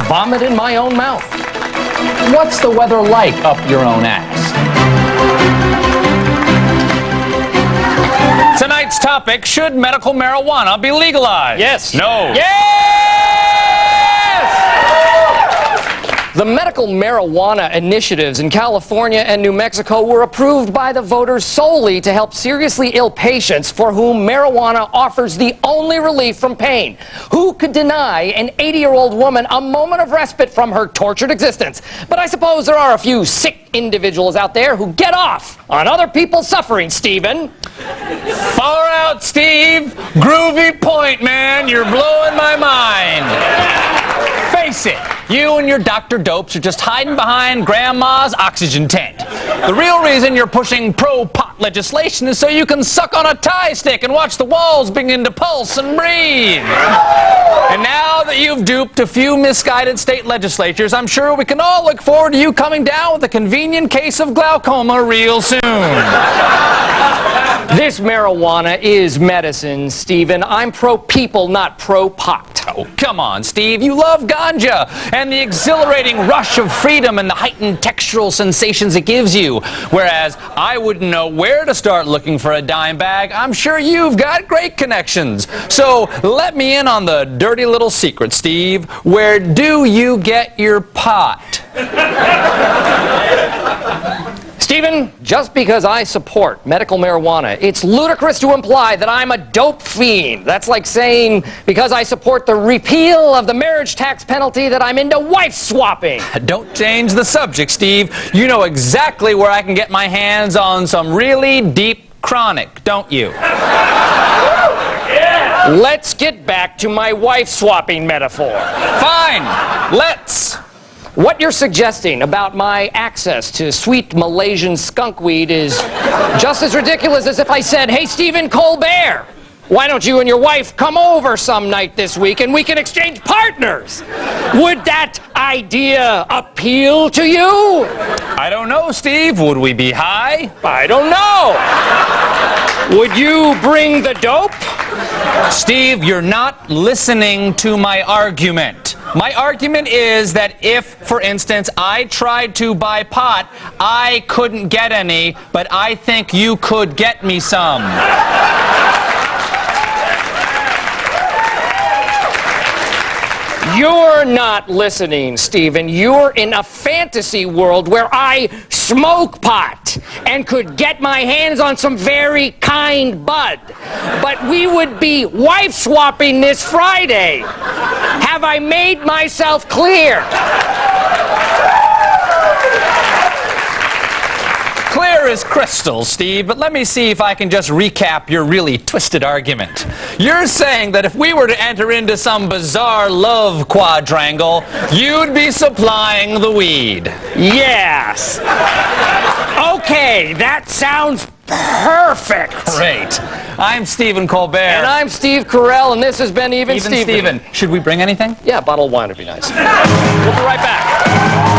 vomit in my own mouth. What's the weather like up your own ass? Tonight's topic, should medical marijuana be legalized? Yes. No. The medical marijuana initiatives in California and New Mexico were approved by the voters solely to help seriously ill patients for whom marijuana offers the only relief from pain. Who could deny an 80-year-old woman a moment of respite from her tortured existence? But I suppose there are a few sick individuals out there who get off on other people's suffering, Stephen. Far out, Steve. Groovy point, man. You're blowing my mind. Face it, you and your Dr. Dopes are just hiding behind Grandma's oxygen tent. The real reason you're pushing pro-pot legislation is so you can suck on a Thai stick and watch the walls begin to pulse and breathe. And now that you've duped a few misguided state legislatures, I'm sure we can all look forward to you coming down with a convenient case of glaucoma real soon. This marijuana is medicine, Stephen. I'm pro-people, not pro-pot. Oh, come on, Steve. You love ganja and the exhilarating rush of freedom and the heightened textural sensations it gives you. Whereas I wouldn't know where to start looking for a dime bag. I'm sure you've got great connections. So let me in on the dirty little secret, Steve. Where do you get your pot? Stephen, just because I support medical marijuana, it's ludicrous to imply that I'm a dope fiend. That's like saying, because I support the repeal of the marriage tax penalty, that I'm into wife swapping. Don't change the subject, Steve. You know exactly where I can get my hands on some really deep chronic, don't you? Let's get back to my wife swapping metaphor. Fine, let's. What you're suggesting about my access to sweet Malaysian skunkweed is just as ridiculous as if I said, hey, Stephen Colbert, why don't you and your wife come over some night this week and we can exchange partners? Would that idea appeal to you? I don't know, Steve. Would we be high? I don't know. Would you bring the dope? Steve, you're not listening to my argument. My argument is that if, for instance, I tried to buy pot, I couldn't get any, but I think you could get me some. You're not listening, Stephen. You're in a fantasy world where I smoke pot and could get my hands on some very kind bud. But we would be wife swapping this Friday. Have I made myself clear? Clear as crystal, Steve, but let me see if I can just recap your really twisted argument. You're saying that if we were to enter into some bizarre love quadrangle, you'd be supplying the weed. Yes. Okay, that sounds perfect. Great. I'm Stephen Colbert. And I'm Steve Carell, and this has been Even Steven. Should we bring anything? Yeah, a bottle of wine would be nice. We'll be right back.